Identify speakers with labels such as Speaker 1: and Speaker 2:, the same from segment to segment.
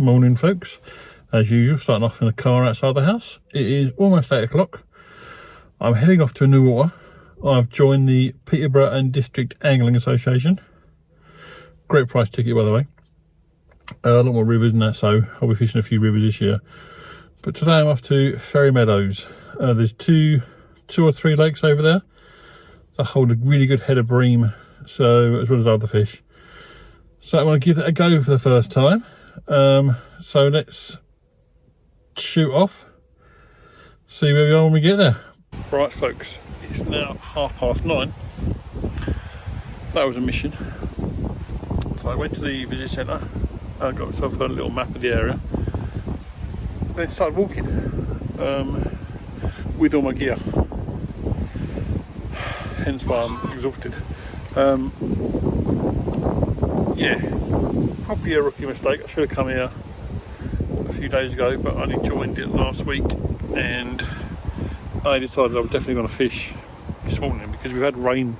Speaker 1: Morning folks, as usual starting off in a car outside the house. It is almost 8 o'clock. I'm heading off to a new water. I've joined the Peterborough District Angling Association. Great price ticket by the way. A lot more rivers than that, so I'll be fishing a few rivers this year. But today I'm off to Ferry Meadows. There's two or three lakes over there that hold a really good head of bream, so as well as other fish. So I'm going to give that a go for the first time. So let's shoot off, see where we are when we get there. Right folks, it's now 9:30. That was a mission. So I went to the visit centre, I got myself a little map of the area, then started walking with all my gear, hence why I'm exhausted. Yeah, probably a rookie mistake. I should have come here a few days ago, but I only joined it last week, and I decided I was definitely going to fish this morning because we've had rain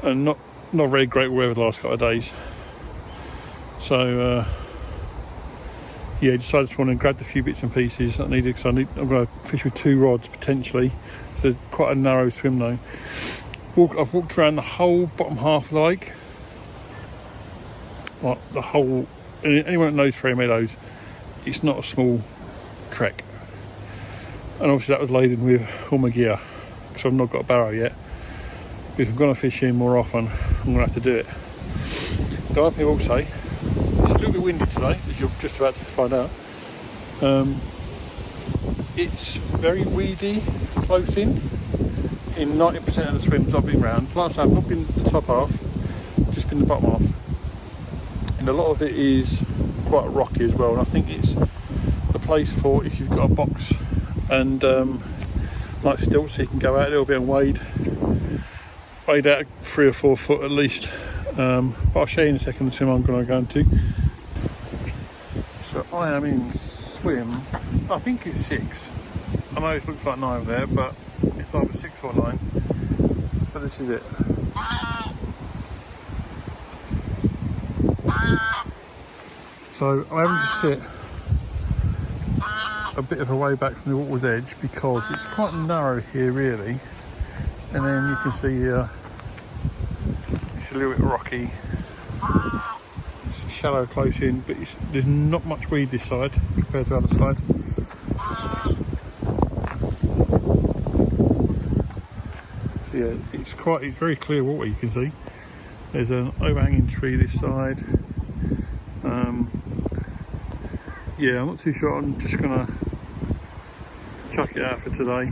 Speaker 1: and not very great weather the last couple of days. So yeah, decided this morning, grabbed a few bits and pieces that I needed because I'm going to fish with 2 rods potentially. So quite a narrow swim though. I've walked around the whole bottom half of the lake. Like the whole, anyone that knows Ferry Meadows, it's not a small trek. And obviously that was laden with all my gear, because I've not got a barrow yet. But if I'm going to fish in more often, I'm going to have to do it. The other thing I will say, it's a little bit windy today, as you're just about to find out. It's very weedy close in 90% of the swims I've been round. Last time I've not been the top half, just been the bottom half. And a lot of it is quite rocky as well, and I think it's the place for if you've got a box and like stilts, so you can go out a little bit and wade out 3 or 4 foot at least. But I'll show you in a second the swim I'm going to go into. So I am in swim, I think it's 6. I know it looks like 9 over there, but it's either 6 or 9. But this is it. So I'm having to sit a bit of a way back from the water's edge because it's quite narrow here really, and then you can see here it's a little bit rocky, it's shallow close in, but there's not much weed this side compared to the other side. So yeah, it's very clear water, you can see. There's an overhanging tree this side. Yeah, I'm not too sure. I'm just gonna chuck it out for today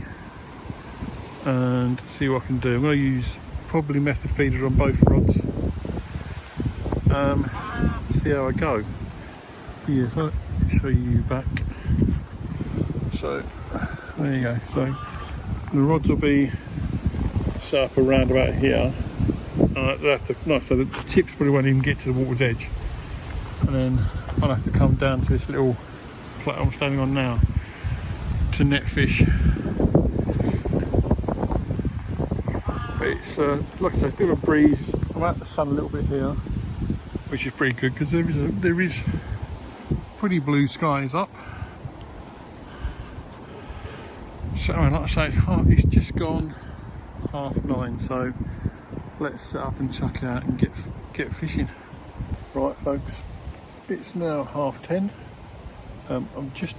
Speaker 1: and see what I can do. I'm gonna use probably method feeders on both rods. See how I go. But yeah, so let me show you back. So there you go. So the rods will be set up around about here. So the tips probably won't even get to the water's edge, and then I'll have to come down to this little platform I'm standing on now to net fish. But it's like I said, it's a bit of a breeze. I'm out the sun a little bit here, which is pretty good because there is pretty blue skies up. So like I say, it's just gone 9:30, so let's set up and chuck out and get fishing. Right folks, it's now 10:30. I'm just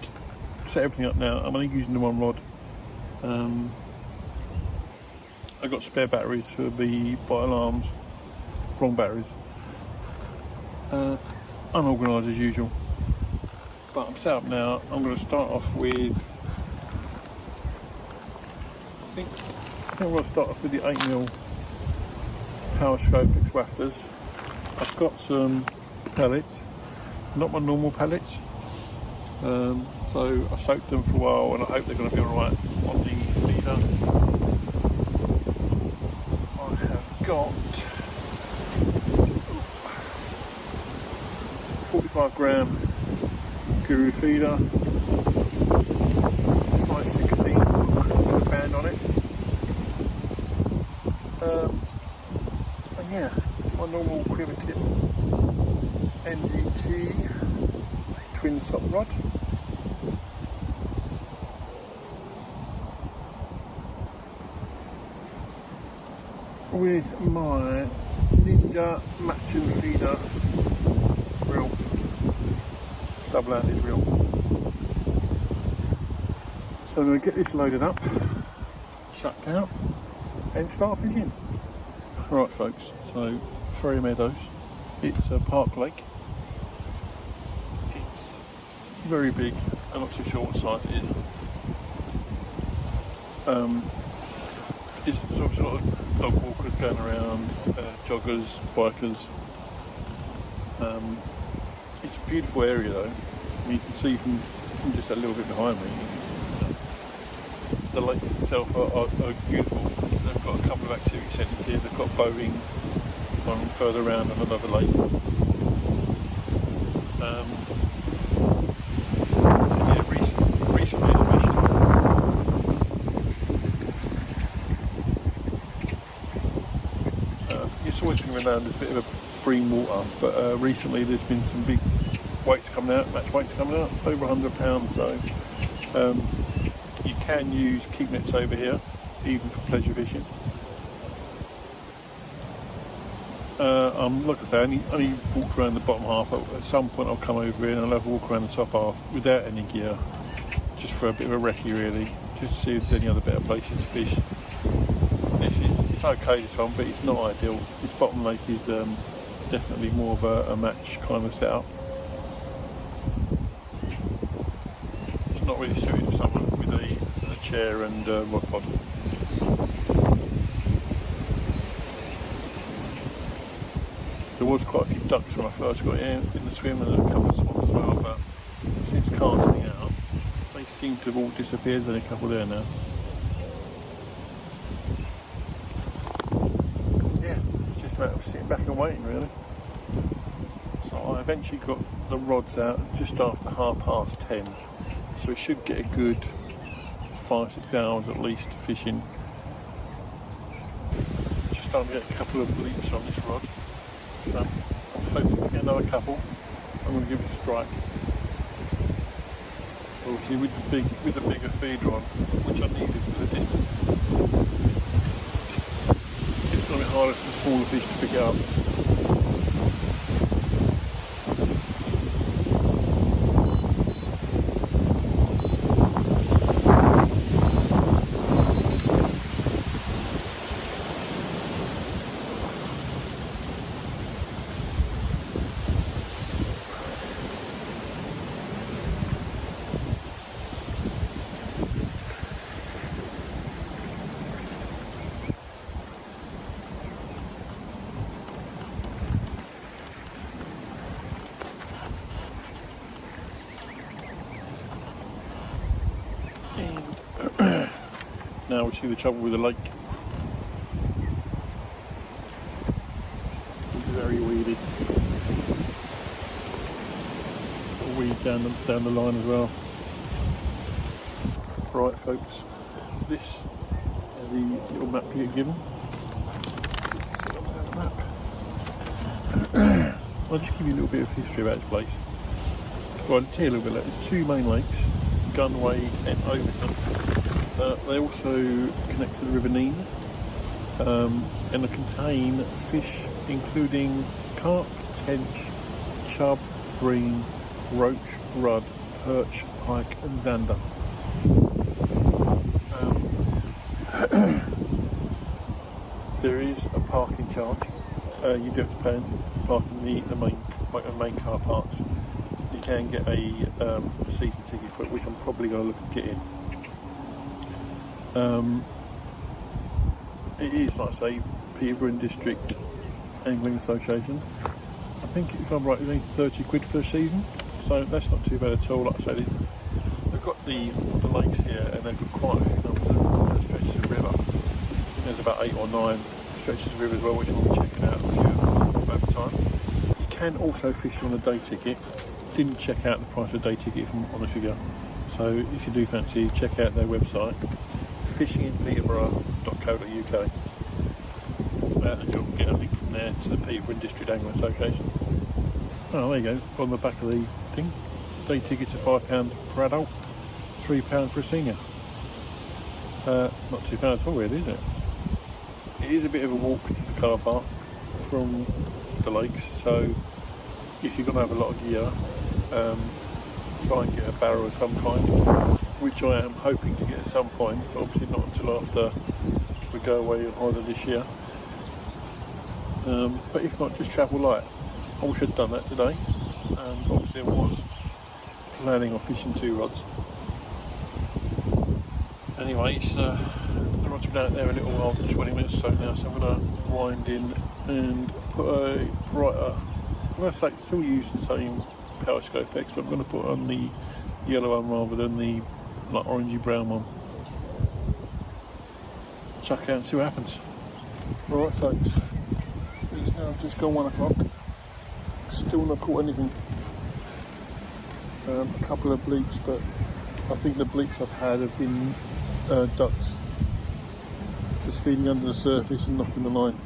Speaker 1: set everything up now. I'm only using the 1 rod. I got spare batteries for the bottle arms, wrong batteries. Unorganised as usual, but I'm set up now. I'm going to start off with, I think I'm going to start off with the 8mm Power Scopex wafters. I've got some pellets, not my normal pellets. So I soaked them for a while and I hope they're going to be alright on the feeder. I have got 45g Guru feeder, size 16 with a band on it. And yeah, my normal quiver tip NGT twin top rod. With my Ninja matching feeder reel, double-handed reel. So I'm going to get this loaded up, shut down, and start fishing. Right folks, so Ferry Meadows, it's a park lake. It's very big, I'm not too sure what size it is. It's sort of dog walkers going around, joggers, bikers. It's a beautiful area though. You can see from just a little bit behind me, the lakes itself are beautiful. They've got a couple of activity centres here. They've got boating on further around on another lake. Yeah, recently it's always been renowned as a bit of a green water, but recently there's been some big weights coming out, match weights coming out, over £100. So you can use keep nets over here, even for pleasure fishing. Like I say, I only walked around the bottom half. At some point I'll come over here and I'll have a walk around the top half without any gear, just for a bit of a recce really, just to see if there's any other better places to fish. It's okay this one, but it's not ideal. This bottom lake is definitely more of a match kind of setup. It's not really suited for someone with a chair and rod pod. There was quite a few ducks when I first got in the swim, and a couple of swans as well, but since casting out they seem to have all disappeared. There's a couple there now. Yeah, it's just a matter of sitting back and waiting really. So I eventually got the rods out just after 10:30, so we should get a good 5-6 hours at least fishing. Just starting to get a couple of bleeps on this rod. So I'm hoping to get another couple. I'm going to give it a strike. Obviously with the bigger feeder on, which I needed for the distance, it's a bit harder for the smaller fish to pick it up. Now we see the trouble with the lake. It's very weedy. A weed down the line as well. Right folks, this is the little map you get given. I'll just give you a little bit of history about this place. Well, I'll tell you a little bit later. There's two main lakes, Gunway and Overton. They also connect to the River Nene, and they contain fish including carp, tench, chub, bream, roach, rudd, perch, pike and zander. There is a parking charge. You do have to pay parking the main car parks. You can get a season ticket for it, which I'm probably going to look at getting. It is, like I say, Peterborough District Angling Association. I think if I'm right, it's only 30 quid for a season, so that's not too bad at all. Like I say, they've got the lakes here, and they've got quite a few numbers of stretches of river. There's about 8 or 9 stretches of river as well, which we'll be checking out a few over time. You can also fish on a day ticket. Didn't check out the price of a day ticket, if I'm honest with you. So if you do fancy, check out their website, fishinginpeterborough.co.uk, and you'll get a link from there to the Peterborough District Angling Association. Oh, there you go, on the back of the thing. Day tickets are £5 per adult, £3 for a senior. Not £2 at all really, is it? It is a bit of a walk to the car park from the lakes, so if you're going to have a lot of gear, try and get a barrow of some kind, which I am hoping to get at some point, but obviously not until after we go away on holiday this year. But if not, just travel light. I wish I'd done that today. Obviously I was planning on fishing 2 rods. Anyway, the rod's been out there a little while, 20 minutes or so now, so I'm going to wind in and put a brighter, I'm going to say still use the same power scope X, but I'm going to put on the yellow one rather than the like orangey brown one. Chuck out and see what happens. Right folks, it's now just gone 1 o'clock, still not caught anything. A couple of bleeps, but I think the bleeps I've had have been ducks just feeding under the surface and knocking the line.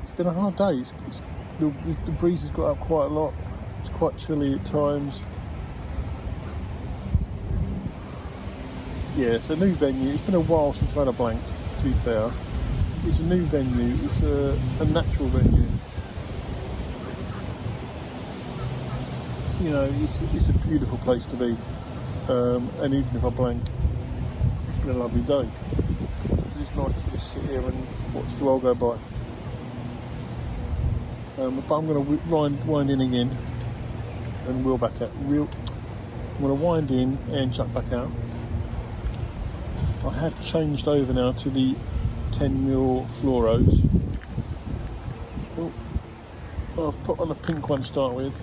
Speaker 1: It's been a hard day. The breeze has got up quite a lot. It's quite chilly at times. Yeah, it's a new venue. It's been a while since I've had a blank, to be fair. It's a new venue. It's a natural venue. You know, it's a beautiful place to be, and even if I blank, it's been a lovely day. It's nice to just sit here and watch the world go by. But I'm going to wind in again and wheel back out. I'm going to wind in and chuck back out. I have changed over now to the 10mm fluoros. Oh, I've put on a pink one to start with.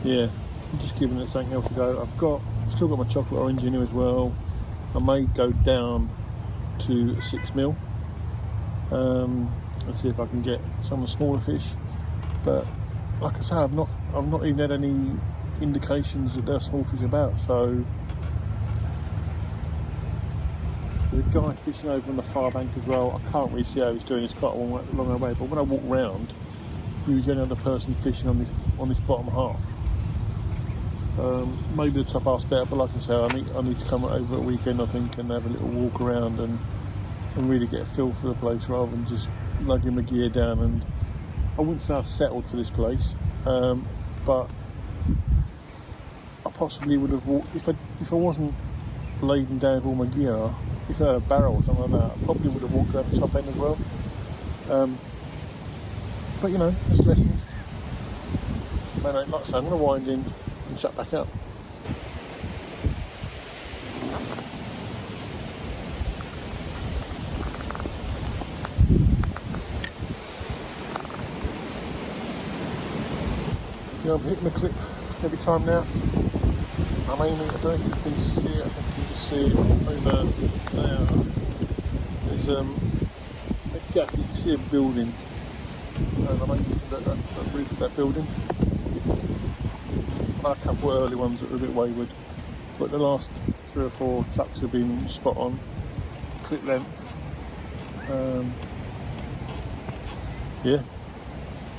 Speaker 1: Yeah, I'm just giving it something else to go. I've still got my chocolate orange in here as well. I may go down to 6mm and see if I can get some of the smaller fish. But like I say, I've not even had any indications that there are small fish about. So there's a guy fishing over on the far bank as well. I can't really see how he's doing. It's quite a long way. But when I walk round, he was the only other person fishing on this bottom half. Maybe the top half's better, but like I say, I need to come over at a weekend, I think, and have a little walk around and really get a feel for the place rather than just lugging my gear down. And I wouldn't say I've settled for this place, but I possibly would have walked if I wasn't laden down with all my gear. If I had a barrel or something like that, I probably would have walked around the top end as well. But you know, it's lessons. So like I say, I'm going to wind in and shut back up. Yeah, I'm hitting the clip every time now. I'm aiming, I don't know if you can see it, I think you can see it over there. There's a gap, you can see a building. And I'm aiming for that roof of that building. A couple of early ones that were a bit wayward, but the last 3 or 4 chucks have been spot on. Clip length. Yeah,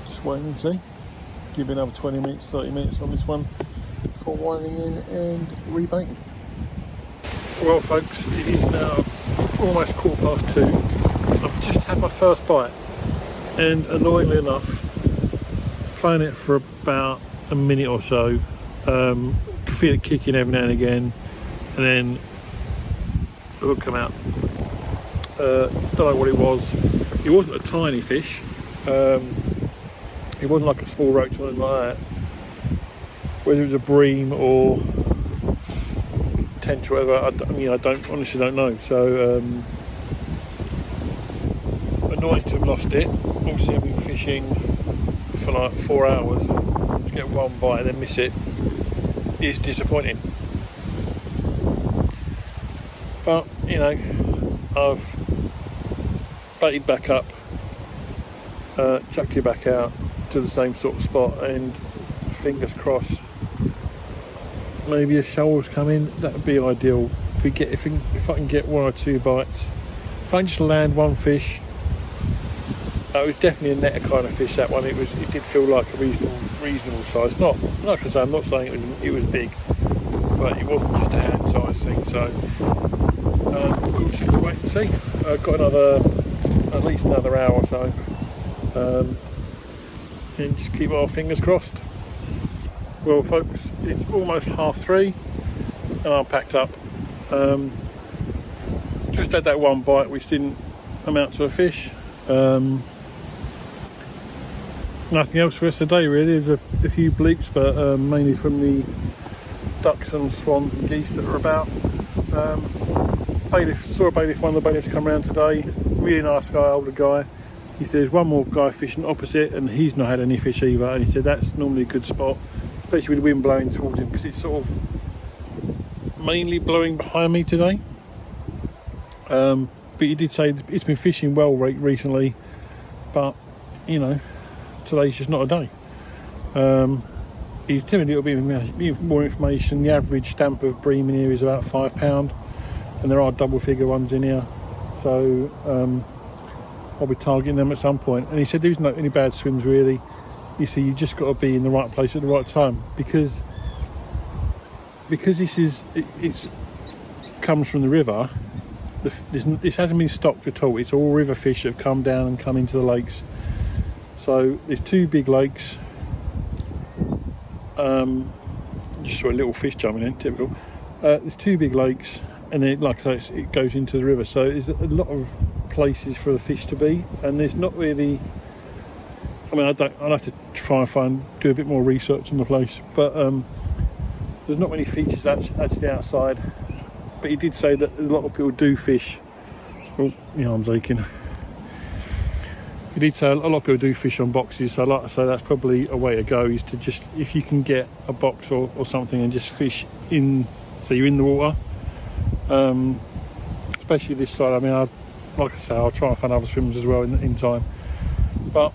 Speaker 1: just wait and see. Give it another 20 minutes, 30 minutes on this one before winding in and rebaiting. Well folks, it is now almost 2:15. I've just had my first bite, and annoyingly enough, playing it for about a minute or so, feel it kicking every now and again, and then the hook come out. Don't know what it was. It wasn't a tiny fish. It wasn't like a small roach or anything like that. Whether it was a bream or tench or whatever, I honestly don't know. So annoying to have lost it. Obviously I've been fishing for like 4 hours to get one bite and then miss it is disappointing. But you know, I've baited back up, chucked you back out to the same sort of spot, and fingers crossed maybe a shoal's come in. That would be ideal. If I can get 1 or 2 bites I just land one fish. It was definitely a netter kind of fish, that one. It did feel like a reasonable size. Not like I say, I'm not saying it was big, but it wasn't just a hand size thing. So we'll just have to wait and see. I've got at least another hour or so, and just keep our fingers crossed. Well, folks, it's almost 3:30, and I'm packed up. Just had that one bite which didn't amount to a fish. Nothing else for us today really. There's a few bleeps, but mainly from the ducks and swans and geese that are about. Saw a bailiff, one of the bailiffs come around today. Really nice guy, older guy. He said there's one more guy fishing opposite and he's not had any fish either, and he said that's normally a good spot, especially with the wind blowing towards him, because it's sort of mainly blowing behind me today. But he did say it's been fishing well recently, but you know, today's just not a day. He's telling me a little bit more information. The average stamp of bream in here is about £5, and there are double figure ones in here, so I'll be targeting them at some point. And he said there's not any bad swims really. You see, you just got to be in the right place at the right time, because this comes from the river. This hasn't been stocked at all. It's all river fish that have come down and come into the lakes. So there's two big lakes. Just saw a little fish jumping in, typical. There's two big lakes, and then, like I say, it goes into the river. So there's a lot of places for the fish to be, and there's not really. I mean, I'll have to try and do a bit more research on the place, but there's not many features actually outside. But he did say that a lot of people do fish. Oh, my arm's aching. He did say a lot of people do fish on boxes, so like I say, that's probably a way to go, is to just, if you can get a box or something and just fish in, so you're in the water. Especially this side. I mean, like I say, I'll try and find other swims as well in time. But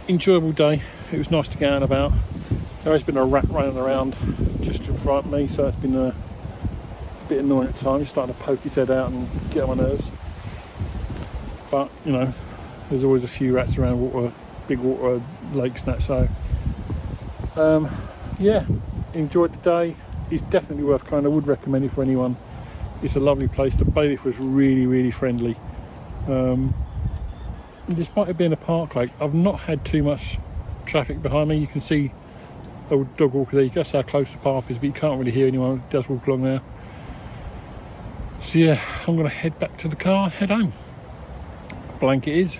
Speaker 1: enjoyable day. It was nice to get out and about. There has been a rat running around just in front of me, so it's been a bit annoying at times. It's starting to poke his head out and get on my nerves. But you know, there's always a few rats around big water lakes and that. So yeah, enjoyed the day. It's definitely worth going. I would recommend it for anyone. It's a lovely place. The bailiff was really, really friendly. And despite it being a park lake, I've not had too much traffic behind me. You can see a dog walker there. That's how close the path is, but you can't really hear anyone who does walk along there. So yeah, I'm going to head back to the car, head home. Blank it is.